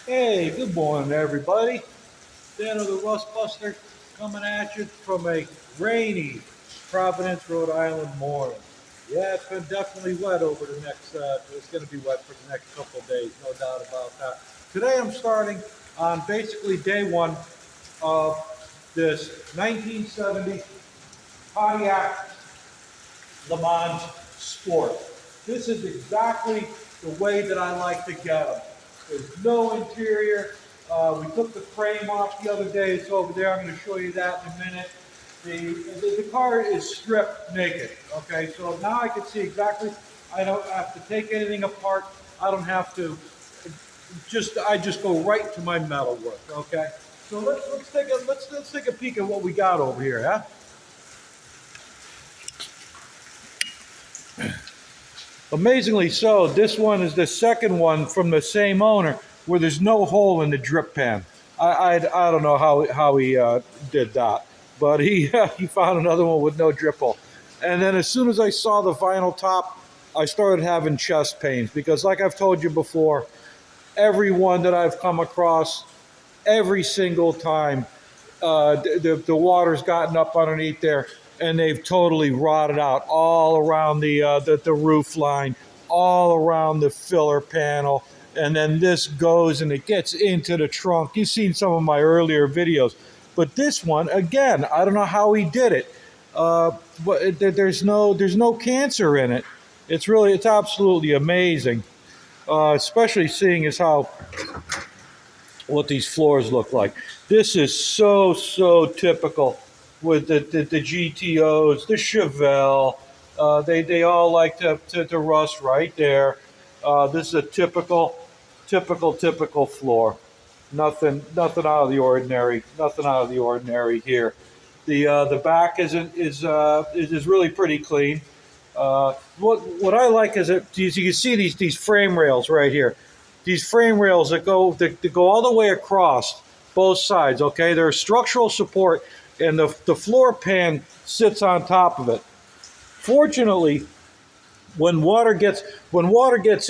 Hey, good morning, everybody. Dano the Rust Buster coming at you from a rainy Providence, Rhode Island morning. Yeah, it's been definitely wet over the next, it's going to be wet for the next couple of days, no doubt about that. Today I'm starting on basically day one of this 1970 Pontiac Lemans Sport. This is exactly the way that I like to get them. There's no interior. We took the frame off the other day. It's over there. I'm going to show you that in a minute. The car is stripped naked. Okay, so now I can see exactly. I don't have to take anything apart. I don't have to. I just go right to my metal work. Okay, so let's take a peek at what we got over here, huh? Amazingly so, this one is the second one from the same owner where there's no hole in the drip pan. I don't know how he did that, but he he found another one with no drip hole. And then as soon as I saw the vinyl top, I started having chest pains because, like I've told you before, every one that I've come across, every single time, the water's gotten up underneath there, and they've totally rotted out all around the roof line, all around the filler panel, and then this goes and it gets into the trunk. You've seen some of my earlier videos, but this one again, I don't know how he did it. But there's no cancer in it. It's absolutely amazing, especially seeing as how what these floors look like. This is so typical with the GTOs, the Chevelle. They all like to rust right there. This is a typical floor. Nothing out of the ordinary. Nothing out of the ordinary here. The back is really pretty clean. What I like is that you can see these frame rails right here. These frame rails that go all the way across both sides. Okay, they're structural support, and the floor pan sits on top of it. Fortunately, when water gets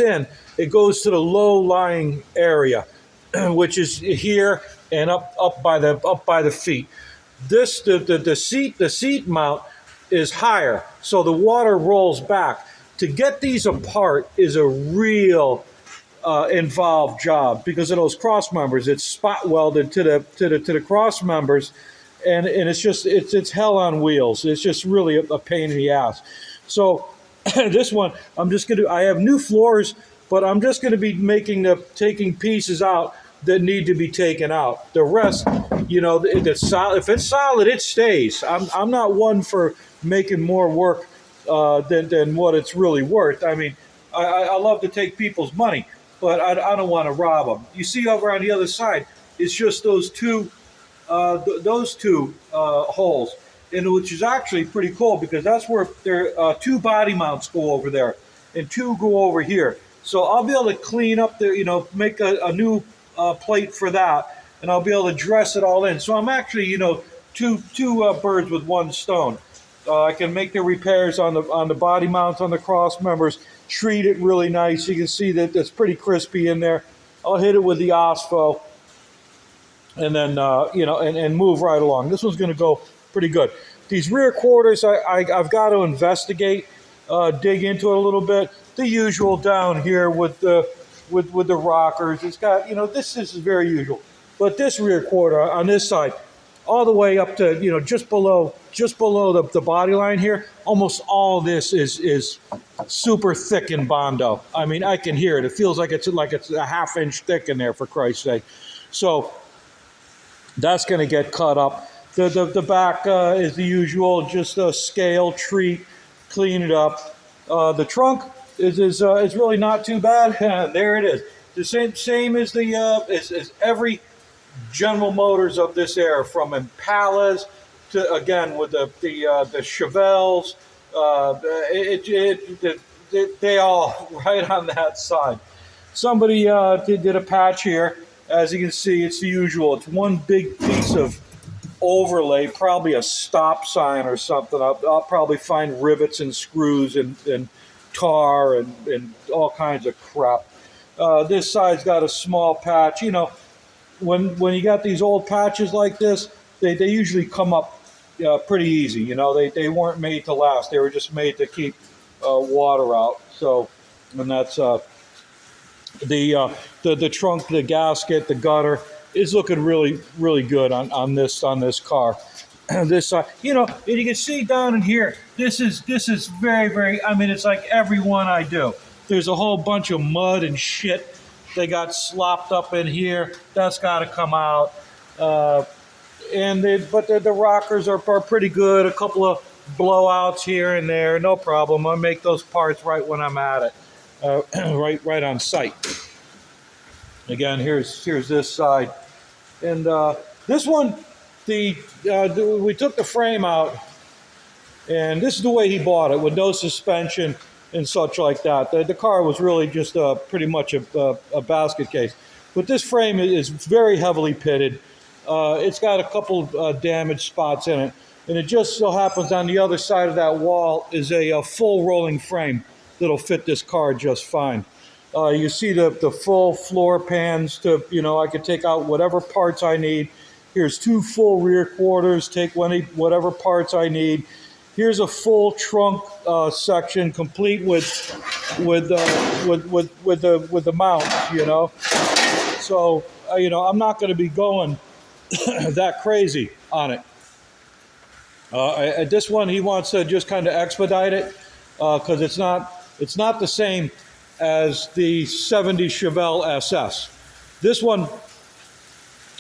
in, it goes to the low lying area, which is here and up by the feet. The seat mount is higher, so the water rolls back. To get these apart is a real involved job because of those cross members. It's spot welded to the cross members, and it's hell on wheels. It's just really a pain in the ass. So this one, I have new floors, but I'm just gonna be taking pieces out that need to be taken out. The rest, it's solid. If it's solid, it stays. I'm not one for making more work than what it's really worth. I mean, I love to take people's money, but I don't want to rob them. You see over on the other side, it's just those two holes, and which is actually pretty cool because that's where there two body mounts go over there, and two go over here. So I'll be able to clean up make a new plate for that, and I'll be able to dress it all in. So I'm actually two birds with one stone. I can make the repairs on the body mounts on the cross members, treat it really nice. You can see that it's pretty crispy in there. I'll hit it with the OSFO, and then and move right along. This one's going to go pretty good. These rear quarters, I've got to investigate, dig into it a little bit. The usual down here with the rockers. It's got this is very usual, but this rear quarter on this side, all the way up to just below the body line here, almost all this is super thick in Bondo. I mean, I can hear it. It feels like it's a half-inch thick in there, for Christ's sake. So that's going to get cut up. The back is the usual, just a scale, treat, clean it up. The trunk is really not too bad. There it is. The same as as every General Motors of this era, from Impalas to, again, with the Chevelles. They all right on that side. Somebody did a patch here. As you can see, it's the usual. It's one big piece of overlay, probably a stop sign or something. I'll probably find rivets and screws and tar and all kinds of crap. This side's got a small patch. You know, when you got these old patches like this, they usually come up pretty easy. You know, they weren't made to last. They were just made to keep water out. So, and that's the trunk, the gasket, the gutter is looking really good on this car. This you know, and you can see down in here. This is very. I mean, it's like every one I do. There's a whole bunch of mud and shit. They got slopped up in here. That's got to come out. But the rockers are pretty good. A couple of blowouts here and there, no problem. I make those parts right when I'm at it, right on site. Again, here's this side, and this one, we took the frame out, and this is the way he bought it with no suspension and such like that. The car was really just pretty much a basket case, but this frame is very heavily pitted. It's got a couple damaged spots in it, and it just so happens on the other side of that wall is a full rolling frame that'll fit this car just fine. You see the full floor pans to, you know, I could take out whatever parts I need. Here's 2 full rear quarters, take whatever parts I need. Here's a full trunk section complete with the mount, you know. So, you know, I'm not going to be going that crazy on it. At this one, he wants to just kind of expedite it because it's not the same as the 70 Chevelle SS. This one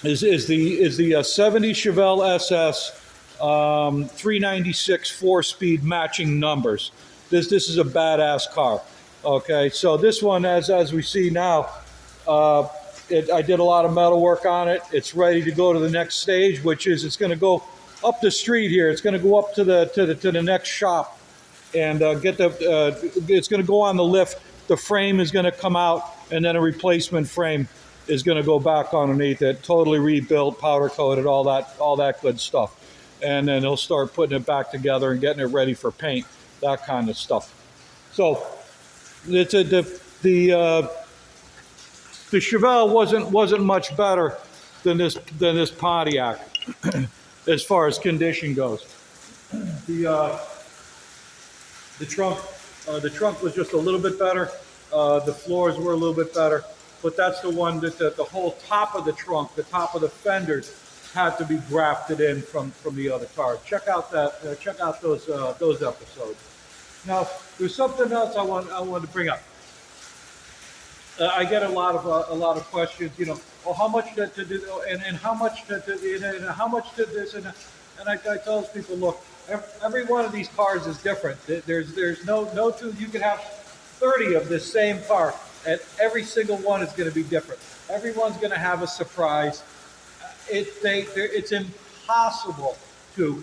is the 70 Chevelle SS 396 4-speed matching numbers. This is a badass car. Okay, so this one, as we see now, I did a lot of metal work on it. It's ready to go to the next stage, which is it's going to go up the street here. It's going to go up to the next shop and it's going to go on the lift. The frame is going to come out, and then a replacement frame is going to go back underneath it, totally rebuilt, powder coated, all that good stuff. And then he'll start putting it back together and getting it ready for paint, that kind of stuff. So it's the Chevelle wasn't much better than this Pontiac as far as condition goes. The trunk was just a little bit better. The floors were a little bit better, but that's the one that the whole top of the trunk, the top of the fenders, had to be grafted in from the other car. Check out those episodes. Now, there's something else I wanted to bring up. I get a lot of questions. You know, well, how much to do, and how much to and how much did this, and I tell those people, look, every one of these cars is different. There's no two. You can have 30 of this same car, and every single one is going to be different. Everyone's going to have a surprise. It's impossible to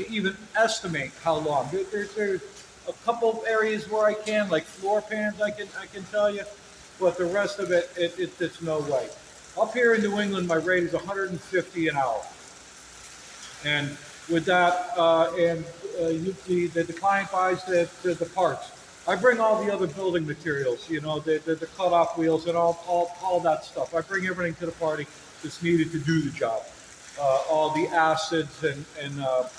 even estimate how long. There's a couple areas where I can, like floor pans, I can tell you, but the rest of it's no way. Up here in New England, my rate is 150 an hour, and with that, the client buys the parts. I bring all the other building materials, you know, the cut-off wheels and all that stuff. I bring everything to the party that's needed to do the job. All the acids and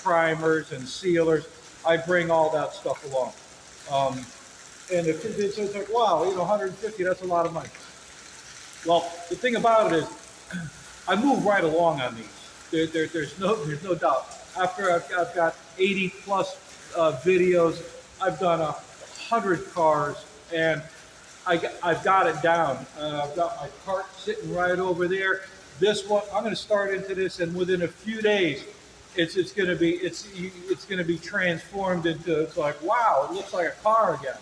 primers and sealers. I bring all that stuff along. And it's like, wow, you know, 150, that's a lot of money. Well, the thing about it is, I move right along on these. There's no doubt. After I've got 80 plus videos, I've done 100 cars, and I've got it down. I've got my cart sitting right over there. This one, I'm going to start into this, and within a few days, it's going to be transformed into, it's like, wow, it looks like a car again.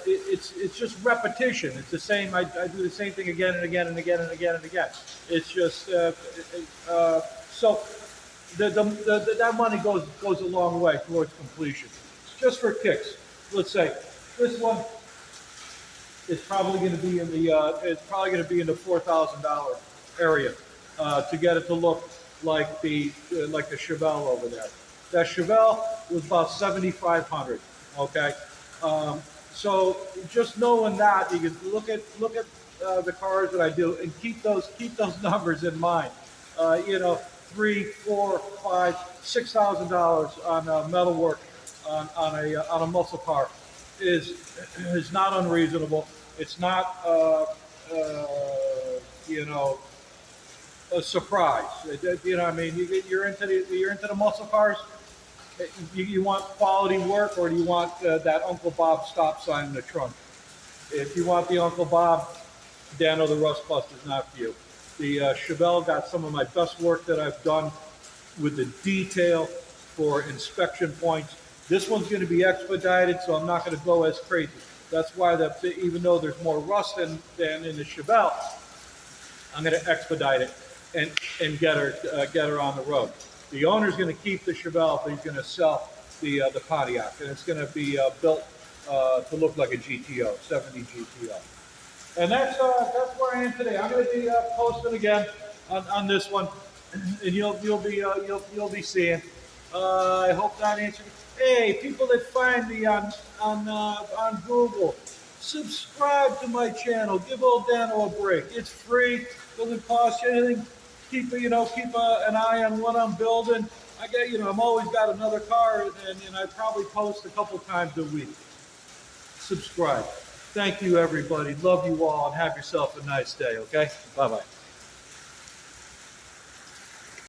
It's just repetition. It's the same. I do the same thing again and again and again and again and again. It's just so that money goes a long way towards completion. Just for kicks, let's say this one is probably going to be in the $4,000 area to get it to look like the Chevelle over there. That Chevelle was about $7,500. Okay, So just knowing that, you can look at the cars that I do and keep those numbers in mind. You know, three, four, five, $6,000 on metal work on a muscle car is not unreasonable. It's not you know, a surprise. You know, I mean, you're into the muscle cars. You want quality work, or do you want that Uncle Bob stop sign in the trunk? If you want the Uncle Bob, Dano the Rust Buster is not for you. The Chevelle got some of my best work that I've done with the detail for inspection points. This one's going to be expedited, so I'm not going to go as crazy. That's why even though there's more rust than in the Chevelle, I'm going to expedite it and get her on the road. The owner's going to keep the Chevelle, but he's going to sell the Pontiac, and it's going to be built to look like a GTO, 70 GTO. And that's where I am today. I'm going to be posting again on this one, and you'll be seeing. I hope that answered. Hey, people that find me on Google, subscribe to my channel. Give old Dano a break. It's free. Doesn't cost you anything. Keep an eye on what I'm building. I'm always got another car, and I probably post a couple times a week. Subscribe. Thank you, everybody. Love you all, and have yourself a nice day. Okay. Bye bye.